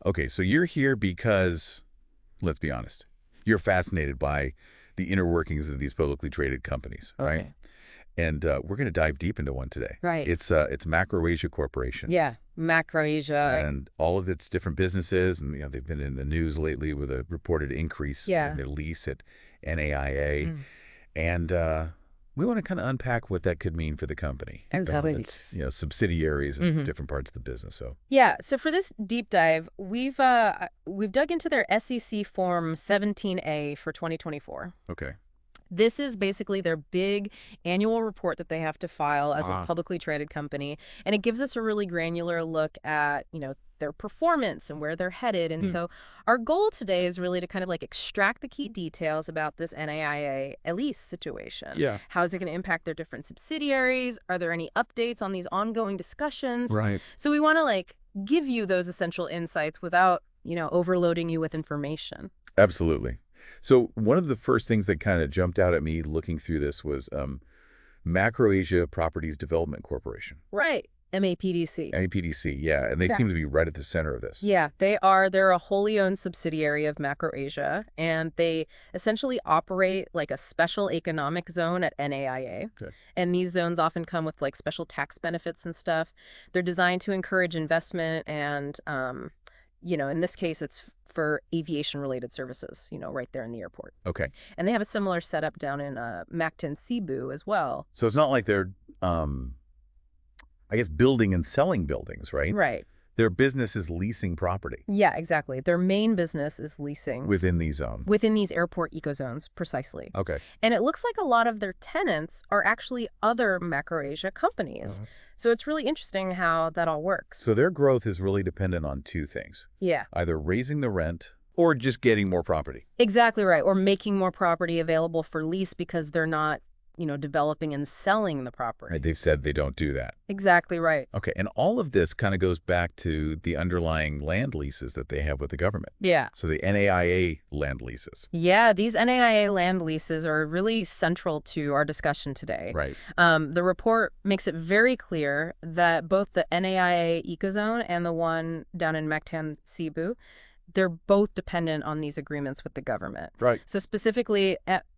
Okay, so you're here because, let's be honest, you're fascinated by the inner workings of these publicly traded companies, right? Okay. And we're going to dive deep into one today. Right. It's Macroasia Corporation. Yeah. Macroasia. And all of its different businesses, and they've been in the news lately with a reported increase Yeah. in their lease at NAIA. Mm. And we want to kind of unpack what that could mean for the company. Exactly. Its subsidiaries and different parts of the business. So Yeah. So for this deep dive, we've dug into their SEC Form 17A for 2024. okay. This is basically their big annual report that they have to file as a publicly traded company. And it gives us a really granular look at, their performance and where they're headed. And so our goal today is really to kind of like extract the key details about this NAIA lease situation. Yeah. How is it going to impact their different subsidiaries? Are there any updates on these ongoing discussions? Right. So we want to give you those essential insights without, overloading you with information. Absolutely. So one of the first things that kind of jumped out at me looking through this was Macroasia Properties Development Corporation. Right. MAPDC. MAPDC, yeah. And they seem to be right at the center of this. Yeah, they're a wholly owned subsidiary of Macroasia, and they essentially operate like a special economic zone at NAIA. Okay. And these zones often come with like special tax benefits and stuff. They're designed to encourage investment and, in this case, it's for aviation-related services, right there in the airport. Okay. And they have a similar setup down in Mactan, Cebu as well. So it's not like they're, I guess, building and selling buildings, right? Right. Their business is leasing property. Yeah, exactly. Their main business is leasing. Within these zones. Within these airport ecozones, precisely. Okay. And it looks like a lot of their tenants are actually other Macroasia companies. So it's really interesting how that all works. So their growth is really dependent on two things. Yeah. Either raising the rent or just getting more property. Exactly right. Or making more property available for lease because they're not, developing and selling the property. Right, they've said they don't do that. Exactly right. Okay, and all of this kind of goes back to the underlying land leases that they have with the government. Yeah. So the NAIA land leases. Yeah, these NAIA land leases are really central to our discussion today. Right. The report makes it very clear that both the NAIA ecozone and the one down in Mactan, Cebu, they're both dependent on these agreements with the government. Right. So specifically,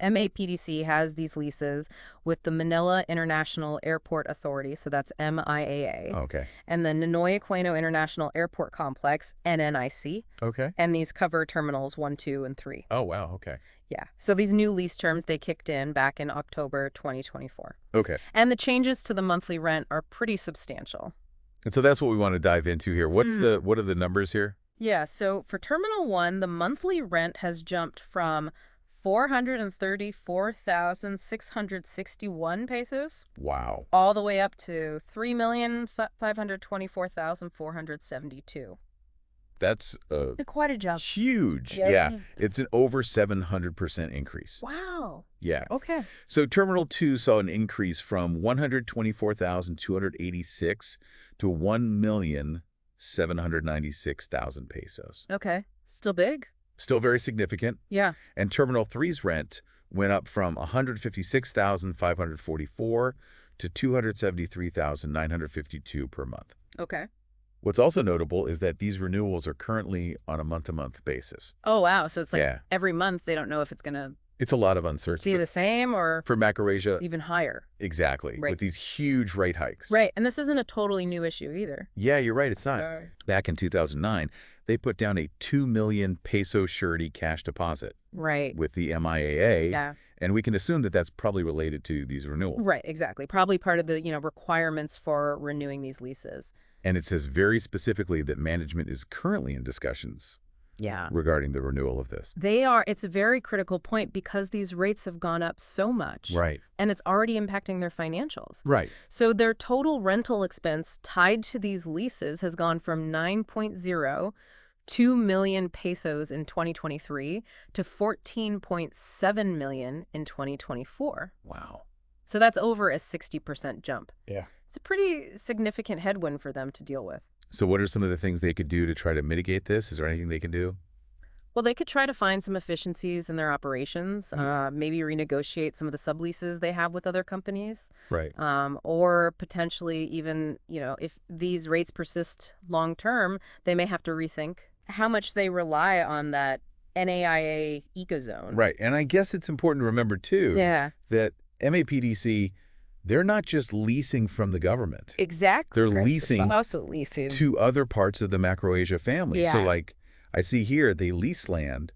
MAPDC has these leases with the Manila International Airport Authority, so that's MIAA. Okay. And the Ninoy Aquino International Airport Complex, NNIC. Okay. And these cover terminals 1, 2, and 3. Oh, wow. Okay. Yeah. So these new lease terms, they kicked in back in October 2024. Okay. And the changes to the monthly rent are pretty substantial. And so that's what we want to dive into here. What are the numbers here? Yeah, so for Terminal 1, the monthly rent has jumped from 434,661 pesos. Wow. All the way up to 3,524,472. That's quite a jump. huge. Yeah. It's an over 700% increase. Wow. Yeah. Okay. So Terminal 2 saw an increase from 124,286 to 1,796,000 pesos. Okay. Still big? Still very significant. Yeah. And Terminal 3's rent went up from 156,544 to 273,952 per month. Okay. What's also notable is that these renewals are currently on a month-to-month basis. Oh, wow. So it's like Yeah. every month they don't know if it's going to It's a lot of uncertainty. be the same or For Macroasia, even higher. exactly, Right. with these huge rate hikes. Right. And this isn't a totally new issue either. Yeah, you're right, it's not. Right. Back in 2009, they put down a 2 million peso surety cash deposit Right. with the MIAA, Yeah. and we can assume that that's probably related to these renewals. Right, exactly. Probably part of the, requirements for renewing these leases. And it says very specifically that management is currently in discussions Yeah. regarding the renewal of this. It's a very critical point because these rates have gone up so much. Right. And it's already impacting their financials. Right. So their total rental expense tied to these leases has gone from 9.02 million pesos in 2023 to 14.7 million in 2024. Wow. So that's over a 60% jump. Yeah. It's a pretty significant headwind for them to deal with. So what are some of the things they could do to try to mitigate this? Is there anything they can do? Well, they could try to find some efficiencies in their operations, maybe renegotiate some of the subleases they have with other companies. Right. Or potentially even, if these rates persist long term, they may have to rethink how much they rely on that NAIA ecozone. Right. And I guess it's important to remember, too, Yeah, that MAPDC, they're not just leasing from the government. exactly. They're Right. So some leasing also leasing. to other parts of the Macroasia family. So, Yeah. like, I see here they lease land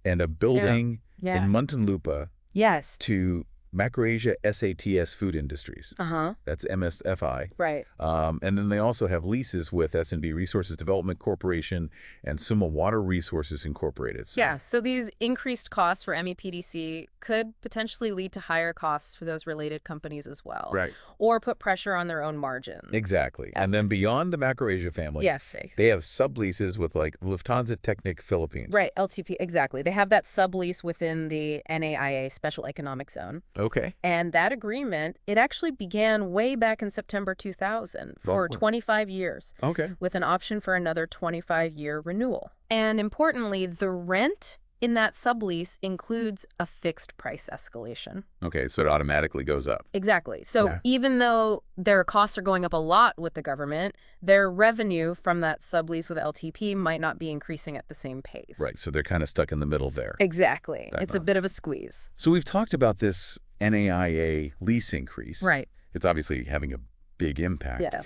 and a Yeah. building Yeah. in Muntinlupa Yes. to Macroasia SATS Food Industries. Uh-huh. That's MSFI. Right. And then they also have leases with S&B Resources Development Corporation and Summa Water Resources Incorporated. So, Yeah, so these increased costs for MEPDC could potentially lead to higher costs for those related companies as well. right. Or put pressure on their own margins. Exactly. And then beyond the Macroasia family, Yes. they have subleases with like Lufthansa Technik Philippines. Right, LTP, exactly. They have that sublease within the NAIA Special Economic Zone. Okay. And that agreement, it actually began way back in September 2000 for 25 years. Okay. With an option for another 25-year renewal. And importantly, the rent in that sublease includes a fixed price escalation. Okay, so it automatically goes up. Exactly. So Yeah. even though their costs are going up a lot with the government, their revenue from that sublease with LTP might not be increasing at the same pace. Right, so they're kind of stuck in the middle there. Exactly. It's a bit of a squeeze. So we've talked about this NAIA lease increase. Right. It's obviously having a big impact. Yeah.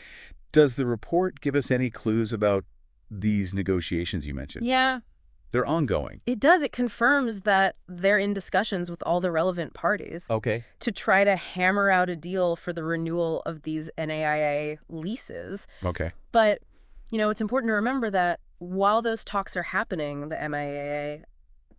Does the report give us any clues about these negotiations you mentioned? Yeah. They're ongoing. It does. It confirms that they're in discussions with all the relevant parties Okay. to try to hammer out a deal for the renewal of these NAIA leases. Okay. But, it's important to remember that while those talks are happening, the MIAA,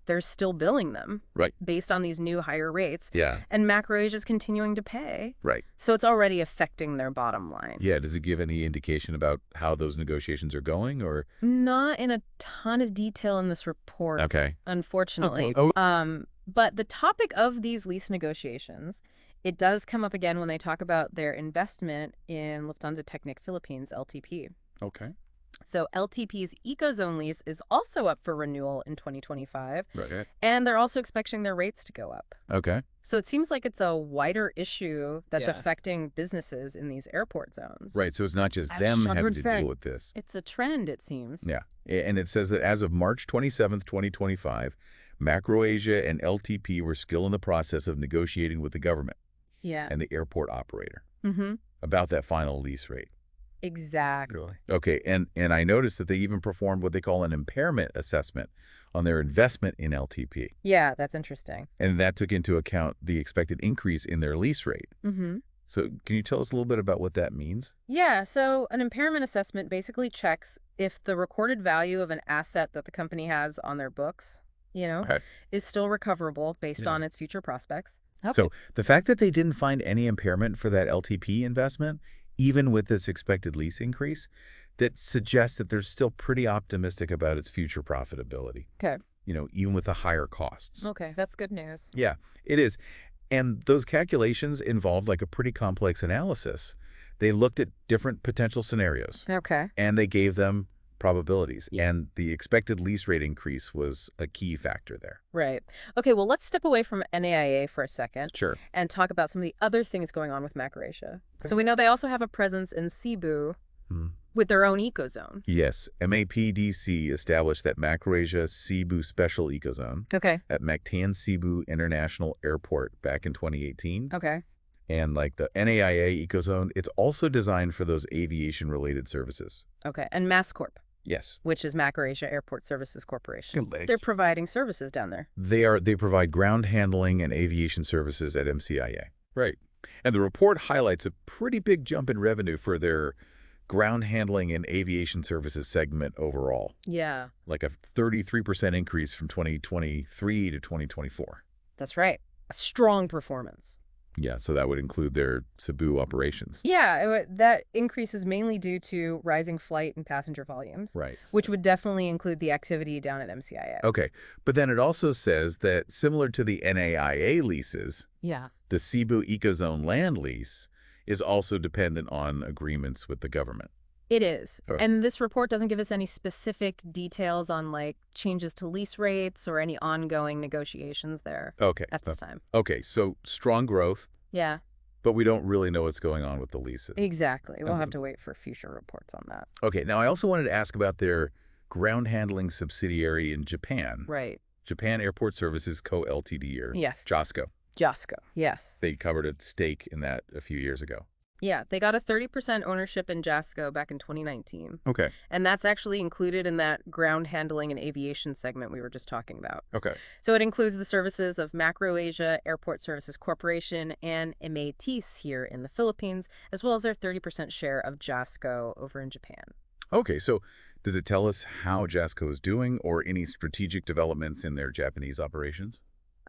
they're still billing them. Right. Based on these new higher rates. Yeah. And Macroasia is continuing to pay. Right. So it's already affecting their bottom line. Yeah. Does it give any indication about how those negotiations are going, or? Not in a ton of detail in this report. Okay. Unfortunately. Okay. Oh. But the topic of these lease negotiations, it does come up again when they talk about their investment in Lufthansa Technik Philippines, LTP. Okay. So LTP's Ecozone lease is also up for renewal in 2025, Right. and they're also expecting their rates to go up. Okay. So it seems like it's a wider issue that's Yeah. affecting businesses in these airport zones. Right. So it's not just That's them having to 100%. deal with this. It's a trend, it seems. Yeah. And it says that as of March 27th, 2025, Macroasia and LTP were still in the process of negotiating with the government Yeah. and the airport operator Mm-hmm. about that final lease rate. Exactly. Really? Okay. And I noticed that they even performed what they call an impairment assessment on their investment in LTP. Yeah, that's interesting. And that took into account the expected increase in their lease rate. Mm-hmm. So can you tell us a little bit about what that means? Yeah, so an impairment assessment basically checks if the recorded value of an asset that the company has on their books, Okay. is still recoverable based Yeah. on its future prospects. So the fact that they didn't find any impairment for that LTP investment, even with this expected lease increase, that suggests that they're still pretty optimistic about its future profitability. Okay. Even with the higher costs. Okay, that's good news. Yeah, it is. And those calculations involved like a pretty complex analysis. They looked at different potential scenarios Okay. and they gave them probabilities. Yeah. And the expected lease rate increase was a key factor there. Right. Okay, well, let's step away from NAIA for a second Sure. and talk about some of the other things going on with Macroasia. So we know they also have a presence in Cebu Hmm. with their own ecozone. Yes, MAPDC established that Macroasia Cebu Special Ecozone Okay. at Mactan Cebu International Airport back in 2018. Okay. And like the NAIA Ecozone, it's also designed for those aviation-related services. Okay. And MassCorp, Yes. which is Macroasia Airport Services Corporation. Good. They're providing services down there. They provide ground handling and aviation services at MCIA. Right. And the report highlights a pretty big jump in revenue for their ground handling and aviation services segment overall. Yeah, Like a 33% increase from 2023 to 2024. that's right. A strong performance. Yeah, so that would include their Cebu operations. Yeah, that increase is mainly due to rising flight and passenger volumes, Right. which would definitely include the activity down at MCIA. Okay, but then it also says that similar to the NAIA leases, Yeah. the Cebu Ecozone land lease is also dependent on agreements with the government. It is. Okay. And this report doesn't give us any specific details on changes to lease rates or any ongoing negotiations there Okay. at this time. Okay, so strong growth, Yeah, but we don't really know what's going on with the leases. exactly. We'll Okay. have to wait for future reports on that. Okay, now I also wanted to ask about their ground handling subsidiary in Japan. Right. Japan Airport Services Co. Ltd. or Yes. JOSCO. JOSCO. Yes. They covered a stake in that a few years ago. Yeah, they got a 30% ownership in JASCO back in 2019. Okay. And that's actually included in that ground handling and aviation segment we were just talking about. Okay. So it includes the services of Macroasia Airport Services Corporation and MATIS here in the Philippines, as well as their 30% share of JASCO over in Japan. Okay, so does it tell us how JASCO is doing or any strategic developments in their Japanese operations?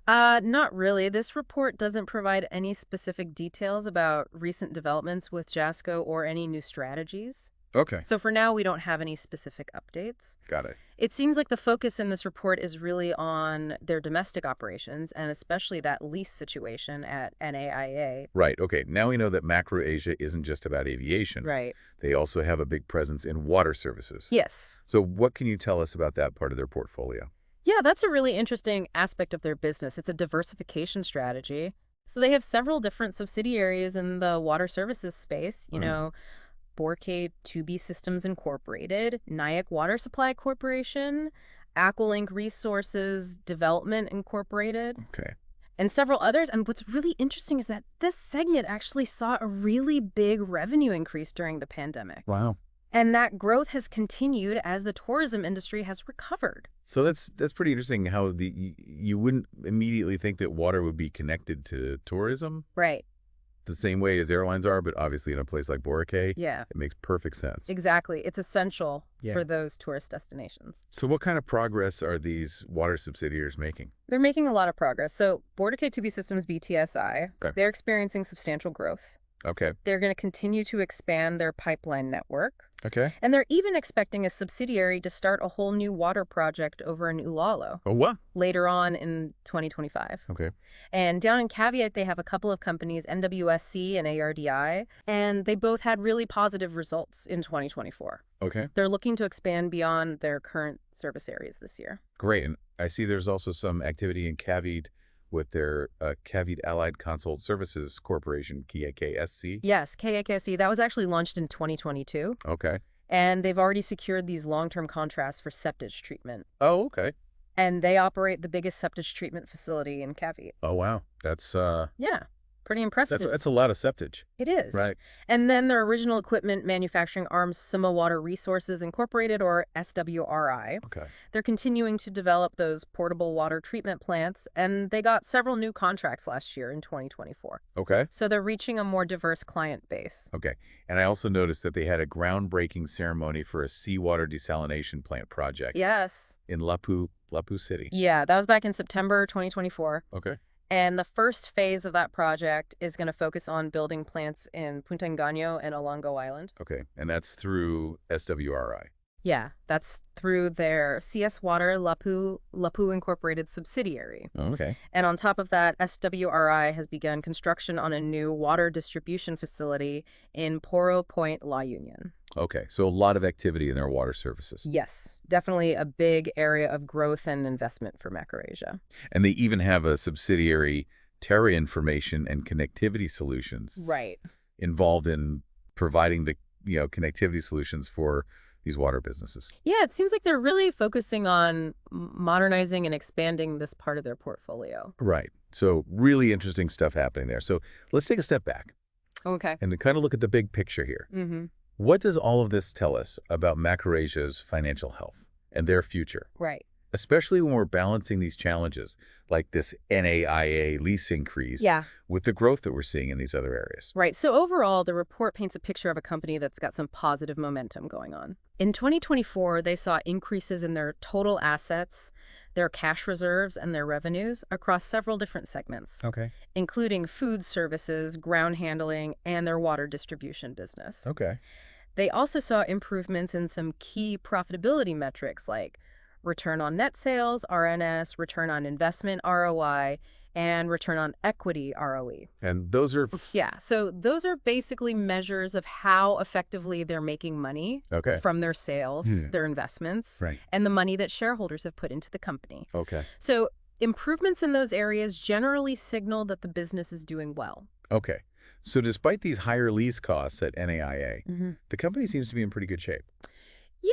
Not really. This report doesn't provide any specific details about recent developments with JASCO or any new strategies. Okay. So for now, we don't have any specific updates. Got it. It seems like the focus in this report is really on their domestic operations and especially that lease situation at NAIA. Right. Okay. Now we know that Macroasia isn't just about aviation. Right. They also have a big presence in water services. Yes. So what can you tell us about that part of their portfolio? Yeah, that's a really interesting aspect of their business. It's a diversification strategy. So they have several different subsidiaries in the water services space, Boracay 2B Systems Incorporated, Nyack Water Supply Corporation, Aqualink Resources Development Incorporated, Okay. and several others. And what's really interesting is that this segment actually saw a really big revenue increase during the pandemic. Wow. And that growth has continued as the tourism industry has recovered. So that's pretty interesting how you wouldn't immediately think that water would be connected to tourism Right. the same way as airlines are, but obviously in a place like Boracay, Yeah. it makes perfect sense. Exactly. It's essential Yeah. for those tourist destinations. So what kind of progress are these water subsidiaries making? They're making a lot of progress. So Boracay 2B Systems BTSI, Okay. they're experiencing substantial growth. Okay. They're going to continue to expand their pipeline network. Okay. And they're even expecting a subsidiary to start a whole new water project over in Ulalo Oh, what? later on in 2025. Okay. And down in Caveat, they have a couple of companies, NWSC and ARDI, and they both had really positive results in 2024. Okay. They're looking to expand beyond their current service areas this year. Great. And I see there's also some activity in Cavid with their Cavid Allied Consult Services Corporation, KAKSC. Yes, KAKSC. That was actually launched in 2022. Okay. And they've already secured these long-term contracts for septage treatment. Oh, okay. And they operate the biggest septage treatment facility in Caveat. Oh, wow. That's Yeah, pretty impressive. that's a lot of septage. It is. Right. And then their original equipment manufacturing arm, Summa Water Resources Incorporated, or SWRI. Okay. They're continuing to develop those portable water treatment plants, and they got several new contracts last year in 2024. Okay. So they're reaching a more diverse client base. Okay. And I also noticed that they had a groundbreaking ceremony for a seawater desalination plant project Yes. in Lapu City. Yeah, that was back in September 2024. Okay. And the first phase of that project is going to focus on building plants in Punta Engano and Olango Island. Okay. And that's through SWRI. Yeah, that's through their CS Water Lapu Incorporated subsidiary. Oh, okay. And on top of that, SWRI has begun construction on a new water distribution facility in Poro Point, La Union. Okay. So a lot of activity in their water services. Yes, definitely a big area of growth and investment for Macroasia. And they even have a subsidiary, Terra Information and Connectivity Solutions. Right. Involved in providing the, connectivity solutions for these water businesses. Yeah, it seems like they're really focusing on modernizing and expanding this part of their portfolio. Right. So really interesting stuff happening there. So let's take a step back Okay. and to kind of look at the big picture here. Mm-hmm. What does all of this tell us about Macroasia's financial health and their future? Right. Especially when we're balancing these challenges, like this NAIA lease increase, Yeah. with the growth that we're seeing in these other areas. Right. So overall, the report paints a picture of a company that's got some positive momentum going on. In 2024, they saw increases in their total assets, their cash reserves, and their revenues across several different segments, Okay. including food services, ground handling, and their water distribution business. Okay. They also saw improvements in some key profitability metrics like return on net sales, RNS, return on investment, ROI, and return on equity, ROE. And those are Yeah, so those are basically measures of how effectively they're making money okay. from their sales, their investments, Right. and the money that shareholders have put into the company. Okay. So improvements in those areas generally signal that the business is doing well. Okay. So despite these higher lease costs at NAIA, the company seems to be in pretty good shape.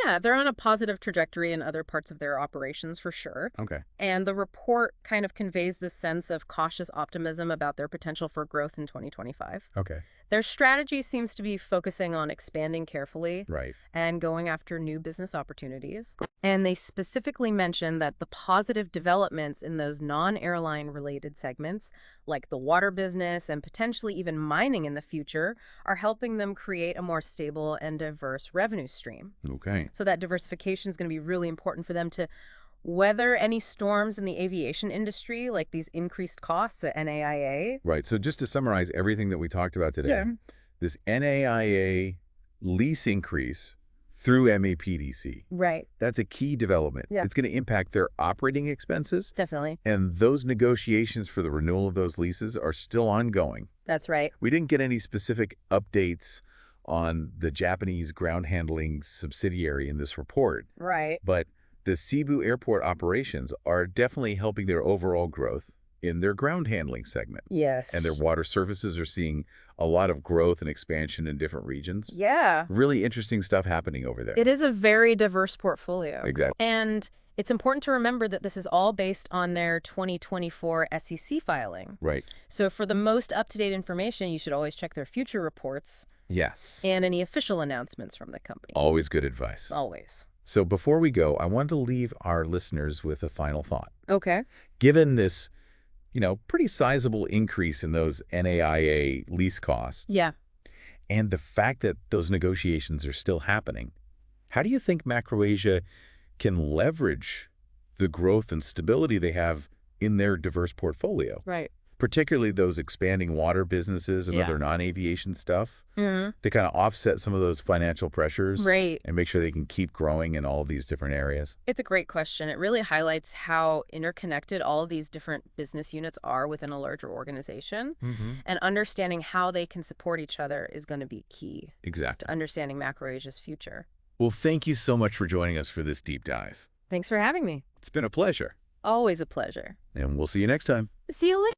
Yeah, they're on a positive trajectory in other parts of their operations for sure. Okay. And the report kind of conveys this sense of cautious optimism about their potential for growth in 2025. Okay. Their strategy seems to be focusing on expanding carefully Right. and going after new business opportunities. And they specifically mention that the positive developments in those non-airline related segments, like the water business and potentially even mining in the future, are helping them create a more stable and diverse revenue stream. Okay. So that diversification is going to be really important for them to weather any storms in the aviation industry, like these increased costs at NAIA. Right. So just to summarize everything that we talked about today, Yeah. this NAIA lease increase through MAPDC, Right. that's a key development. Yeah. It's going to impact their operating expenses, Definitely. and those negotiations for the renewal of those leases are still ongoing. That's right. We didn't get any specific updates on the Japanese ground handling subsidiary in this report, Right. but the Cebu airport operations are definitely helping their overall growth in their ground handling segment. Yes. And their water services are seeing a lot of growth and expansion in different regions. Yeah. Really interesting stuff happening over there. It is a very diverse portfolio. Exactly. And it's important to remember that this is all based on their 2024 SEC filing. Right. So for the most up-to-date information, you should always check their future reports Yes. and any official announcements from the company. Always good advice. Always. So before we go, I wanted to leave our listeners with a final thought. Okay. Given this, pretty sizable increase in those NAIA lease costs, Yeah. and the fact that those negotiations are still happening, how do you think Macroasia can leverage the growth and stability they have in their diverse portfolio, Right. particularly those expanding water businesses and Yeah. other non-aviation stuff, Mm-hmm. to kind of offset some of those financial pressures Right. and make sure they can keep growing in all these different areas? It's a great question. It really highlights how interconnected all of these different business units are within a larger organization. Mm-hmm. And understanding how they can support each other is going to be key Exactly. to understanding Macroasia's future. Well, thank you so much for joining us for this deep dive. Thanks for having me. It's been a pleasure, Always a pleasure. and we'll see you next time. See you later.